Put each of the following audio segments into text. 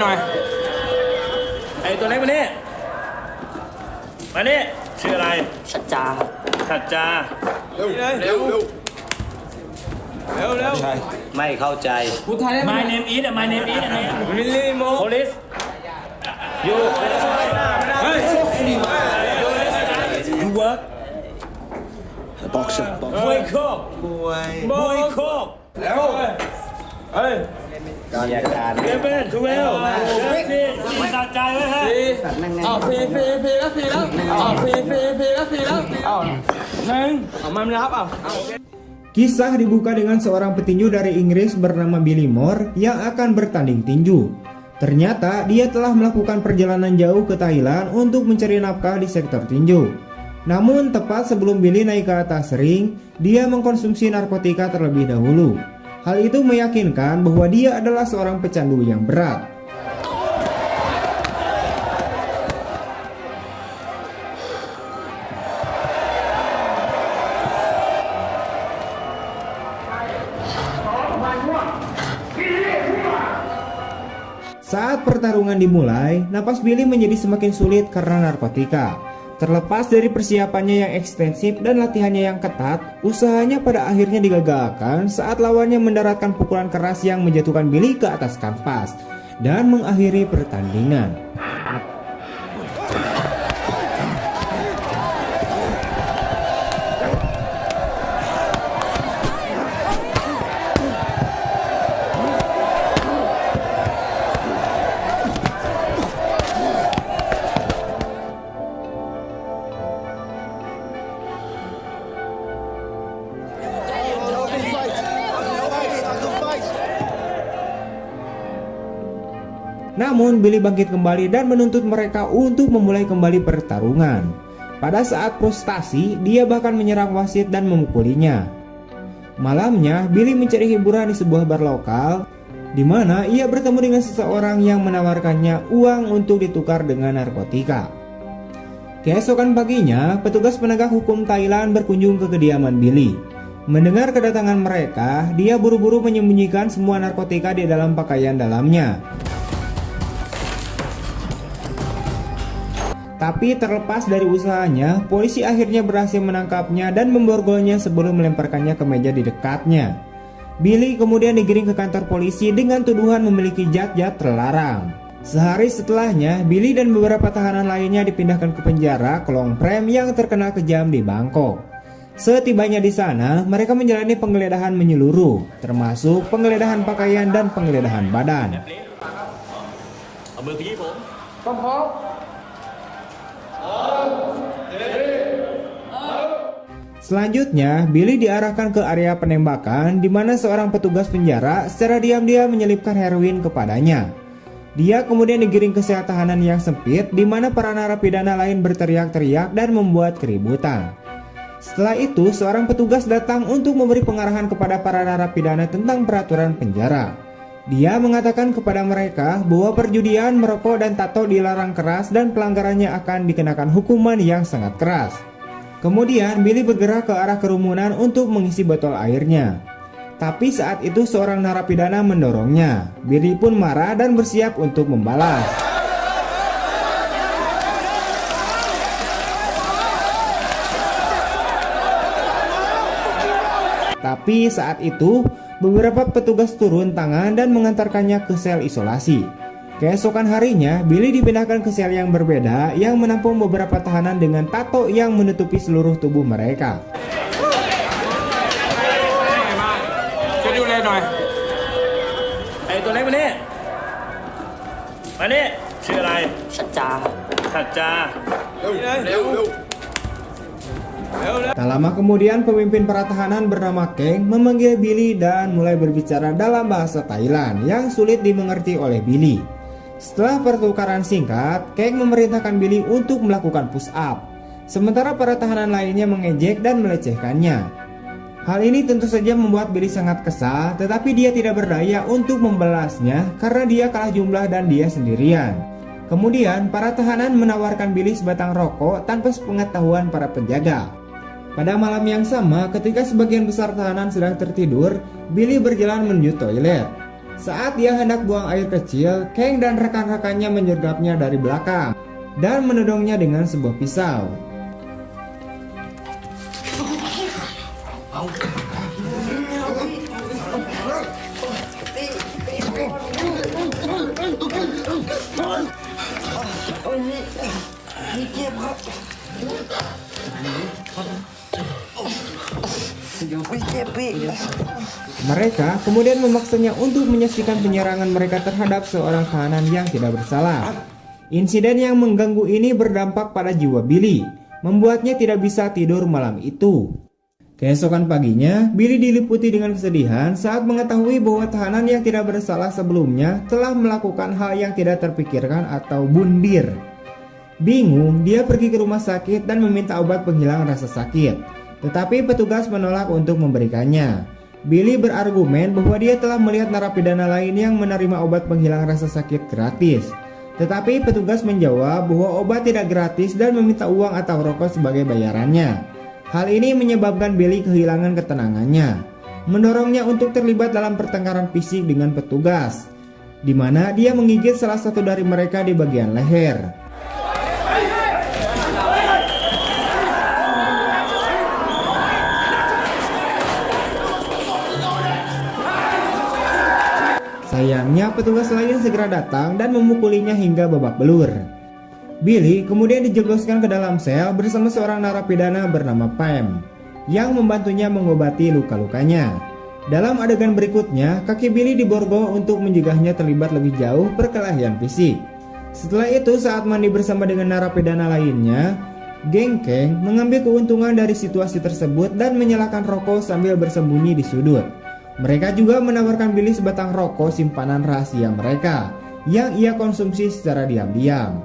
หน่อยไอตัวเล็กมานี่ชื่ออะไรสัจจาเร็วใช่ไม่เข้าใจ พูดไทยได้ไหม My name is My name is Really mo Police You You work boxer มวยโคกแล้วเฮ้ย มีอาการ เดเบนทูเวลที่สะใจไว้ฮะ ฟรีแล้วฟรีแล้วหนึ่งมานับKisah dibuka dengan seorang petinju dari Inggris bernama Billy Moore yang akan bertanding tinju. Ternyata dia telah melakukan perjalanan jauh ke Thailand untuk mencari nafkah di sektor tinju. Namun tepat sebelum Billy naik ke atas ring, dia mengkonsumsi narkotika terlebih dahulu. Hal itu meyakinkan bahwa dia adalah seorang pecandu yang berat. Saat pertarungan dimulai, napas Billy menjadi semakin sulit karena narkotika. Terlepas dari persiapannya yang ekstensif dan latihannya yang ketat, usahanya pada akhirnya digagalkan saat lawannya mendaratkan pukulan keras yang menjatuhkan Billy ke atas kanvas dan mengakhiri pertandingan. Namun Billy bangkit kembali dan menuntut mereka untuk memulai kembali pertarungan. Pada saat frustasi, dia bahkan menyerang wasit dan memukulinya. Malamnya, Billy mencari hiburan di sebuah bar lokal, di mana ia bertemu dengan seseorang yang menawarkannya uang untuk ditukar dengan narkotika. Keesokan paginya, petugas penegak hukum Thailand berkunjung ke kediaman Billy. Mendengar kedatangan mereka, dia buru-buru menyembunyikan semua narkotika di dalam pakaian dalamnya. Tapi terlepas dari usahanya, polisi akhirnya berhasil menangkapnya dan memborgolnya sebelum melemparkannya ke meja di dekatnya. Billy kemudian digiring ke kantor polisi dengan tuduhan memiliki zat-zat terlarang. Sehari setelahnya, Billy dan beberapa tahanan lainnya dipindahkan ke penjara Klong Prem yang terkenal kejam di Bangkok. Setibanya di sana, mereka menjalani penggeledahan menyeluruh, termasuk penggeledahan pakaian dan penggeledahan badan. Selanjutnya, Billy diarahkan ke area penembakan di mana seorang petugas penjara secara diam-diam menyelipkan heroin kepadanya. Dia kemudian digiring ke sel tahanan yang sempit di mana para narapidana lain berteriak-teriak dan membuat keributan. Setelah itu, seorang petugas datang untuk memberi pengarahan kepada para narapidana tentang peraturan penjara. Dia mengatakan kepada mereka bahwa perjudian, merokok, dan tato dilarang keras dan pelanggarannya akan dikenakan hukuman yang sangat keras. Kemudian Billy bergerak ke arah kerumunan untuk mengisi botol airnya. Tapi saat itu seorang narapidana mendorongnya. Billy pun marah dan bersiap untuk membalas. Tapi saat itu beberapa petugas turun tangan dan mengantarkannya ke sel isolasi. Keesokan harinya, Billy dipindahkan ke sel yang berbeda yang menampung beberapa tahanan dengan tato yang menutupi seluruh tubuh mereka. ช่วยดูแลหน่อยไอตัวเล็กมานี่ชื่ออะไรสัจจาเร็ว Tak lama kemudian pemimpin para tahanan bernama Keng memanggil Billy dan mulai berbicara dalam bahasa Thailand yang sulit dimengerti oleh Billy. Setelah pertukaran singkat, Keng memerintahkan Billy untuk melakukan push up, sementara para tahanan lainnya mengejek dan melecehkannya. Hal ini tentu saja membuat Billy sangat kesal, tetapi dia tidak berdaya untuk membalasnya karena dia kalah jumlah dan dia sendirian. Kemudian para tahanan menawarkan Billy sebatang rokok tanpa sepengetahuan para penjaga. Pada malam yang sama, ketika sebagian besar tahanan sedang tertidur, Billy berjalan menuju toilet. Saat dia hendak buang air kecil, Kang dan rekan-rekannya menyergapnya dari belakang dan menodongnya dengan sebuah pisau. Mereka kemudian memaksanya untuk menyaksikan penyerangan mereka terhadap seorang tahanan yang tidak bersalah. Insiden yang mengganggu ini berdampak pada jiwa Billy, membuatnya tidak bisa tidur malam itu. Keesokan paginya, Billy diliputi dengan kesedihan saat mengetahui bahwa tahanan yang tidak bersalah sebelumnya telah melakukan hal yang tidak terpikirkan atau bundir. Bingung, dia pergi ke rumah sakit dan meminta obat penghilang rasa sakit, tetapi petugas menolak untuk memberikannya. Billy berargumen bahwa dia telah melihat narapidana lain yang menerima obat penghilang rasa sakit gratis. Tetapi petugas menjawab bahwa obat tidak gratis dan meminta uang atau rokok sebagai bayarannya. Hal ini menyebabkan Billy kehilangan ketenangannya, mendorongnya untuk terlibat dalam pertengkaran fisik dengan petugas, di mana dia menggigit salah satu dari mereka di bagian leher. Sayangnya petugas lain segera datang dan memukulinya hingga babak belur. Billy kemudian dijebloskan ke dalam sel bersama seorang narapidana bernama Pam yang membantunya mengobati luka-lukanya. Dalam adegan berikutnya, kaki Billy diborgol untuk mencegahnya terlibat lebih jauh perkelahian fisik. Setelah itu, saat mandi bersama dengan narapidana lainnya, geng Kang mengambil keuntungan dari situasi tersebut dan menyalakan rokok sambil bersembunyi di sudut. Mereka juga menawarkan Billy sebatang rokok simpanan rahasia mereka yang ia konsumsi secara diam-diam.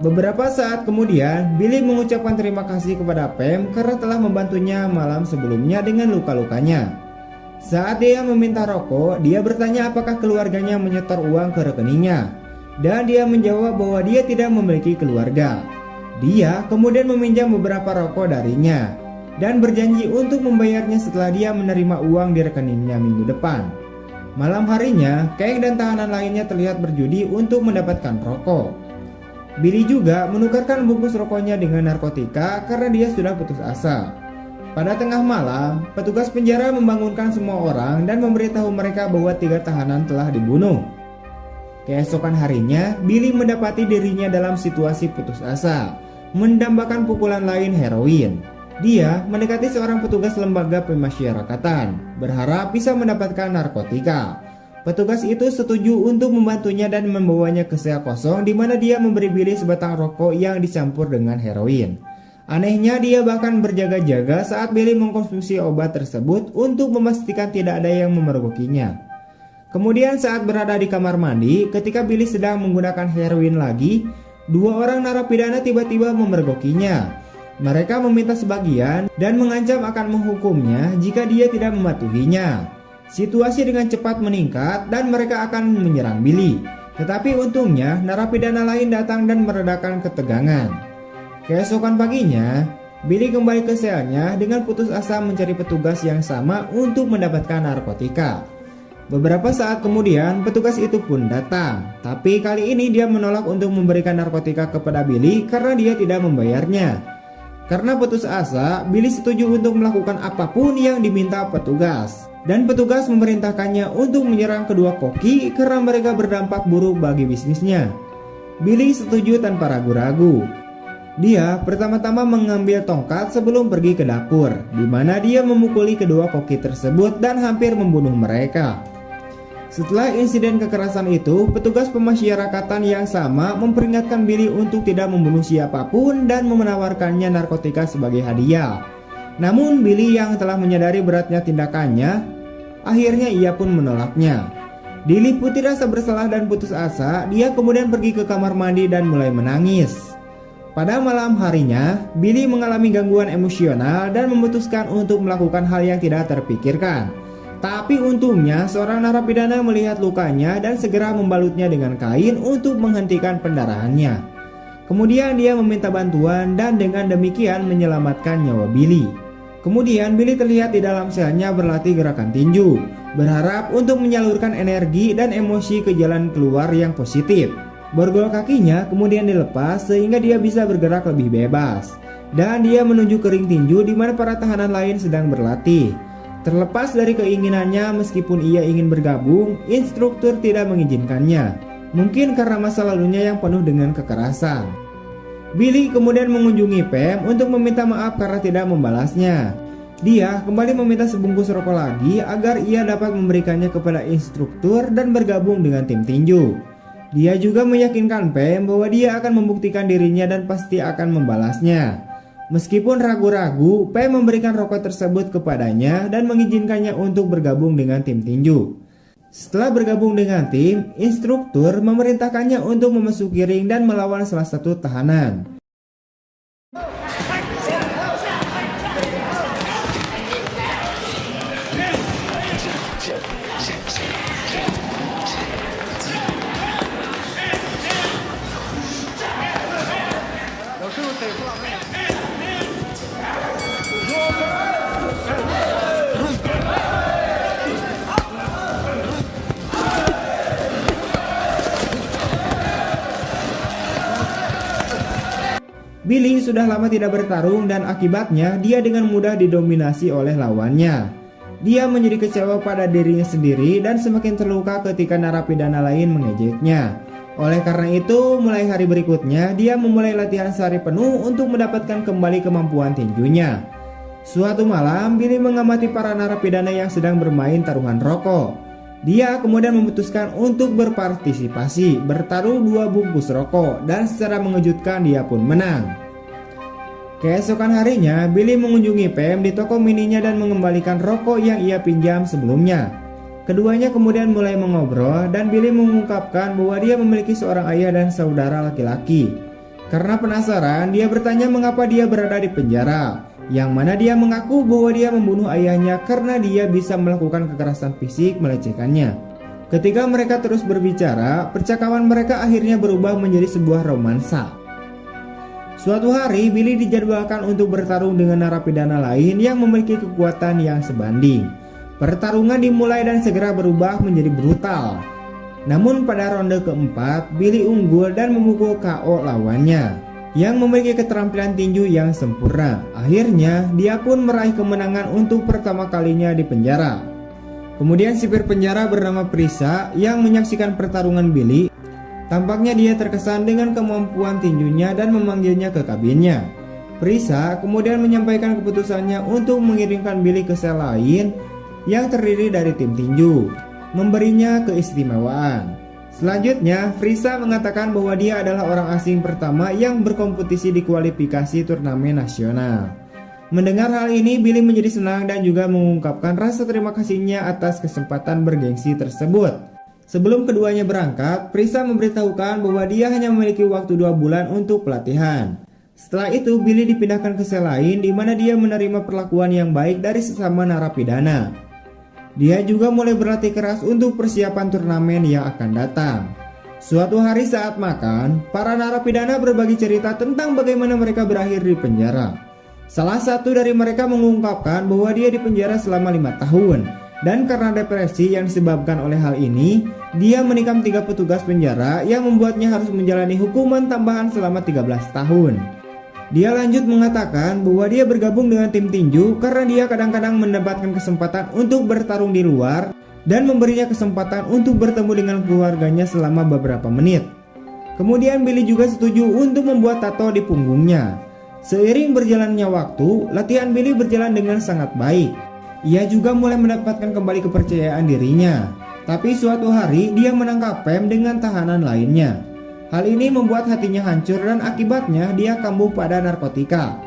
Beberapa saat kemudian, Billy mengucapkan terima kasih kepada Pam karena telah membantunya malam sebelumnya dengan luka-lukanya. Saat dia meminta rokok, dia bertanya apakah keluarganya menyetor uang ke rekeningnya, dan dia menjawab bahwa dia tidak memiliki keluarga. Dia kemudian meminjam beberapa rokok darinya dan berjanji untuk membayarnya setelah dia menerima uang di rekeningnya minggu depan. Malam harinya, Kang dan tahanan lainnya terlihat berjudi untuk mendapatkan rokok. Billy juga menukarkan bungkus rokoknya dengan narkotika karena dia sudah putus asa. Pada tengah malam, petugas penjara membangunkan semua orang dan memberitahu mereka bahwa 3 tahanan telah dibunuh. Keesokan harinya, Billy mendapati dirinya dalam situasi putus asa, mendambakan pukulan lain heroin. Dia mendekati seorang petugas lembaga pemasyarakatan, berharap bisa mendapatkan narkotika. Petugas itu setuju untuk membantunya dan membawanya ke sel kosong di mana dia memberi Billy sebatang rokok yang dicampur dengan heroin. Anehnya, dia bahkan berjaga-jaga saat Billy mengkonsumsi obat tersebut untuk memastikan tidak ada yang memergokinya. Kemudian saat berada di kamar mandi, ketika Billy sedang menggunakan heroin lagi, 2 orang narapidana tiba-tiba memergokinya. Mereka meminta sebagian dan mengancam akan menghukumnya jika dia tidak mematuhinya. Situasi dengan cepat meningkat dan mereka akan menyerang Billy. Tetapi untungnya narapidana lain datang dan meredakan ketegangan. Keesokan paginya, Billy kembali ke selnya dengan putus asa mencari petugas yang sama untuk mendapatkan narkotika. Beberapa saat kemudian petugas itu pun datang. Tapi kali ini dia menolak untuk memberikan narkotika kepada Billy karena dia tidak membayarnya. Karena putus asa, Billy setuju untuk melakukan apapun yang diminta petugas. Dan petugas memerintahkannya untuk menyerang kedua koki karena mereka berdampak buruk bagi bisnisnya. Billy setuju tanpa ragu-ragu. Dia pertama-tama mengambil tongkat sebelum pergi ke dapur, di mana dia memukuli kedua koki tersebut dan hampir membunuh mereka. Setelah insiden kekerasan itu, petugas pemasyarakatan yang sama memperingatkan Billy untuk tidak membunuh siapapun dan menawarkannya narkotika sebagai hadiah. Namun Billy yang telah menyadari beratnya tindakannya, akhirnya ia pun menolaknya. Diliputi rasa bersalah dan putus asa, dia kemudian pergi ke kamar mandi dan mulai menangis. Pada malam harinya, Billy mengalami gangguan emosional dan memutuskan untuk melakukan hal yang tidak terpikirkan. Tapi untungnya seorang narapidana melihat lukanya dan segera membalutnya dengan kain untuk menghentikan pendarahannya. Kemudian dia meminta bantuan dan dengan demikian menyelamatkan nyawa Billy. Kemudian Billy terlihat di dalam selnya berlatih gerakan tinju. berharap untuk menyalurkan energi dan emosi ke jalan keluar yang positif. Borgol kakinya kemudian dilepas sehingga dia bisa bergerak lebih bebas. Dan dia menuju ke ring tinju di mana para tahanan lain sedang berlatih. Terlepas dari keinginannya, meskipun ia ingin bergabung, instruktur tidak mengizinkannya. Mungkin karena masa lalunya yang penuh dengan kekerasan. Billy kemudian mengunjungi Pam untuk meminta maaf karena tidak membalasnya. Dia kembali meminta sebungkus rokok lagi agar ia dapat memberikannya kepada instruktur dan bergabung dengan tim tinju. Dia juga meyakinkan Pam bahwa dia akan membuktikan dirinya dan pasti akan membalasnya. Meskipun ragu-ragu, Pam memberikan rokok tersebut kepadanya dan mengizinkannya untuk bergabung dengan tim tinju. Setelah bergabung dengan tim, instruktur memerintahkannya untuk memasuki ring dan melawan salah satu tahanan. Billy sudah lama tidak bertarung dan akibatnya dia dengan mudah didominasi oleh lawannya. Dia menjadi kecewa pada dirinya sendiri dan semakin terluka ketika narapidana lain mengejeknya. Oleh karena itu, mulai hari berikutnya dia memulai latihan sehari penuh untuk mendapatkan kembali kemampuan tinjunya. Suatu malam, Billy mengamati para narapidana yang sedang bermain taruhan rokok. Dia kemudian memutuskan untuk berpartisipasi, bertaruh 2 bungkus rokok, dan secara mengejutkan dia pun menang. Keesokan harinya, Billy mengunjungi Pam di toko mininya dan mengembalikan rokok yang ia pinjam sebelumnya. Keduanya kemudian mulai mengobrol dan Billy mengungkapkan bahwa dia memiliki seorang ayah dan saudara laki-laki. Karena penasaran, dia bertanya mengapa dia berada di penjara, yang mana dia mengaku bahwa dia membunuh ayahnya karena dia bisa melakukan kekerasan fisik melecehkannya. Ketika mereka terus berbicara, percakapan mereka akhirnya berubah menjadi sebuah romansa. Suatu hari, Billy dijadwalkan untuk bertarung dengan narapidana lain yang memiliki kekuatan yang sebanding. Pertarungan dimulai dan segera berubah menjadi brutal. Namun pada ronde keempat, Billy unggul dan memukul KO lawannya yang memiliki keterampilan tinju yang sempurna. Akhirnya, dia pun meraih kemenangan untuk pertama kalinya di penjara. Kemudian sipir penjara bernama Prisa yang menyaksikan pertarungan Billy. Tampaknya dia terkesan dengan kemampuan tinjunya dan memanggilnya ke kabinnya. Prisa kemudian menyampaikan keputusannya untuk mengirimkan Billy ke sel lain yang terdiri dari tim tinju, memberinya keistimewaan. Selanjutnya, Prisa mengatakan bahwa dia adalah orang asing pertama yang berkompetisi di kualifikasi turnamen nasional. Mendengar hal ini, Billy menjadi senang dan juga mengungkapkan rasa terima kasihnya atas kesempatan bergengsi tersebut. Sebelum keduanya berangkat, Prisa memberitahukan bahwa dia hanya memiliki waktu 2 bulan untuk pelatihan. Setelah itu, Billy dipindahkan ke sel lain di mana dia menerima perlakuan yang baik dari sesama narapidana. Dia juga mulai berlatih keras untuk persiapan turnamen yang akan datang. Suatu hari saat makan, para narapidana berbagi cerita tentang bagaimana mereka berakhir di penjara. Salah satu dari mereka mengungkapkan bahwa dia di penjara selama 5 tahun. Dan karena depresi yang disebabkan oleh hal ini, dia menikam 3 petugas penjara yang membuatnya harus menjalani hukuman tambahan selama 13 tahun. Dia lanjut mengatakan bahwa dia bergabung dengan tim tinju karena dia kadang-kadang mendapatkan kesempatan untuk bertarung di luar dan memberinya kesempatan untuk bertemu dengan keluarganya selama beberapa menit. Kemudian Billy juga setuju untuk membuat tato di punggungnya. Seiring berjalannya waktu, latihan Billy berjalan dengan sangat baik. Ia juga mulai mendapatkan kembali kepercayaan dirinya. Tapi suatu hari dia menangkap Pam dengan tahanan lainnya. Hal ini membuat hatinya hancur dan akibatnya dia kambuh pada narkotika.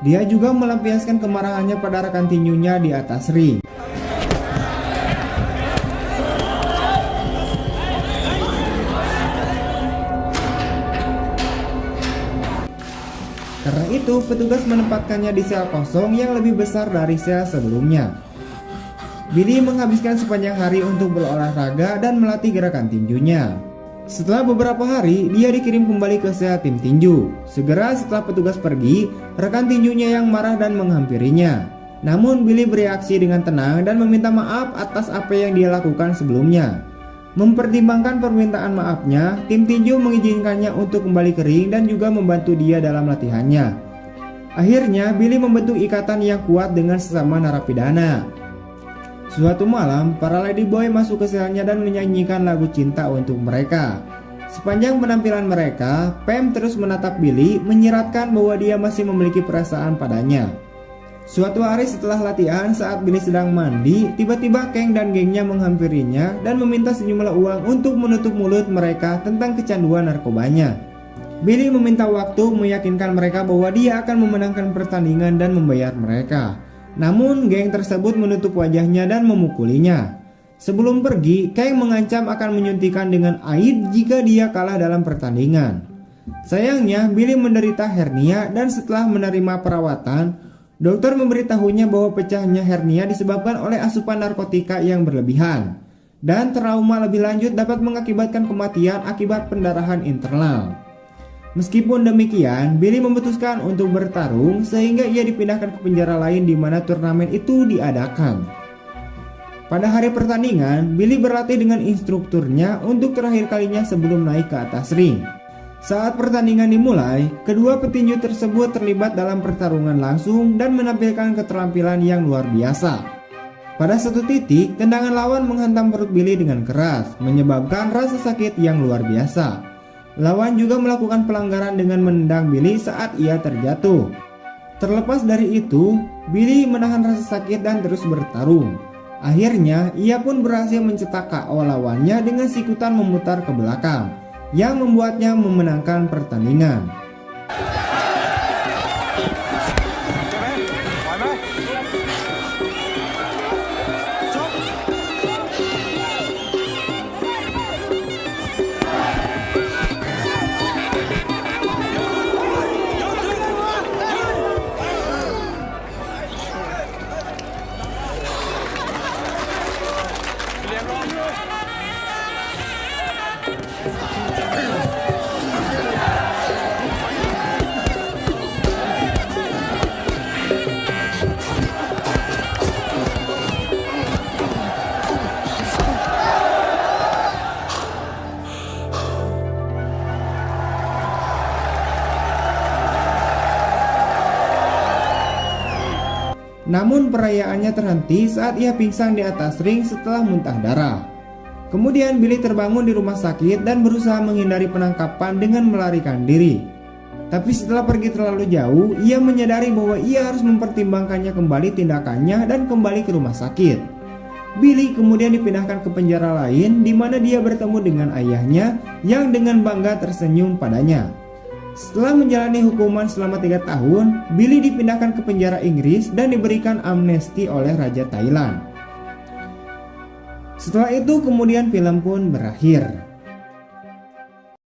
Dia juga melampiaskan kemarahannya pada rekan tinjunya di atas ring. Karena itu, petugas menempatkannya di sel kosong yang lebih besar dari sel sebelumnya. Billy menghabiskan sepanjang hari untuk berolahraga dan melatih gerakan tinjunya. Setelah beberapa hari, dia dikirim kembali ke sel tim tinju. Segera setelah petugas pergi, rekan tinjunya yang marah dan menghampirinya. Namun Billy bereaksi dengan tenang dan meminta maaf atas apa yang dia lakukan sebelumnya. Mempertimbangkan permintaan maafnya, tim tinju mengizinkannya untuk kembali ke ring dan juga membantu dia dalam latihannya. Akhirnya Billy membentuk ikatan yang kuat dengan sesama narapidana. Suatu malam, para ladyboy masuk ke selnya dan menyanyikan lagu cinta untuk mereka. Sepanjang penampilan mereka, Pam terus menatap Billy, menyiratkan bahwa dia masih memiliki perasaan padanya. Suatu hari setelah latihan, saat Billy sedang mandi, tiba-tiba Kang dan gengnya menghampirinya dan meminta sejumlah uang untuk menutup mulut mereka tentang kecanduan narkobanya. Billy meminta waktu meyakinkan mereka bahwa dia akan memenangkan pertandingan dan membayar mereka. Namun geng tersebut menutup wajahnya dan memukulinya. Sebelum pergi, Kang mengancam akan menyuntikkan dengan air jika dia kalah dalam pertandingan. Sayangnya, Billy menderita hernia dan setelah menerima perawatan, dokter memberitahunya bahwa pecahnya hernia disebabkan oleh asupan narkotika yang berlebihan. Dan trauma lebih lanjut dapat mengakibatkan kematian akibat pendarahan internal. Meskipun demikian, Billy memutuskan untuk bertarung sehingga ia dipindahkan ke penjara lain di mana turnamen itu diadakan. Pada hari pertandingan, Billy berlatih dengan instrukturnya untuk terakhir kalinya sebelum naik ke atas ring. Saat pertandingan dimulai, kedua petinju tersebut terlibat dalam pertarungan langsung dan menampilkan keterampilan yang luar biasa. Pada satu titik, tendangan lawan menghantam perut Billy dengan keras, menyebabkan rasa sakit yang luar biasa. Lawan juga melakukan pelanggaran dengan menendang Billy saat ia terjatuh. Terlepas dari itu, Billy menahan rasa sakit dan terus bertarung. Akhirnya, ia pun berhasil mencetak KO lawannya dengan sikutan memutar ke belakang, yang membuatnya memenangkan pertandingan. Namun perayaannya terhenti saat ia pingsan di atas ring setelah muntah darah. Kemudian Billy terbangun di rumah sakit dan berusaha menghindari penangkapan dengan melarikan diri. Tapi setelah pergi terlalu jauh, ia menyadari bahwa ia harus mempertimbangkannya kembali tindakannya dan kembali ke rumah sakit. Billy kemudian dipindahkan ke penjara lain di mana dia bertemu dengan ayahnya yang dengan bangga tersenyum padanya. Setelah menjalani hukuman selama 3 tahun, Billy dipindahkan ke penjara Inggris dan diberikan amnesti oleh Raja Thailand. Setelah itu kemudian film pun berakhir.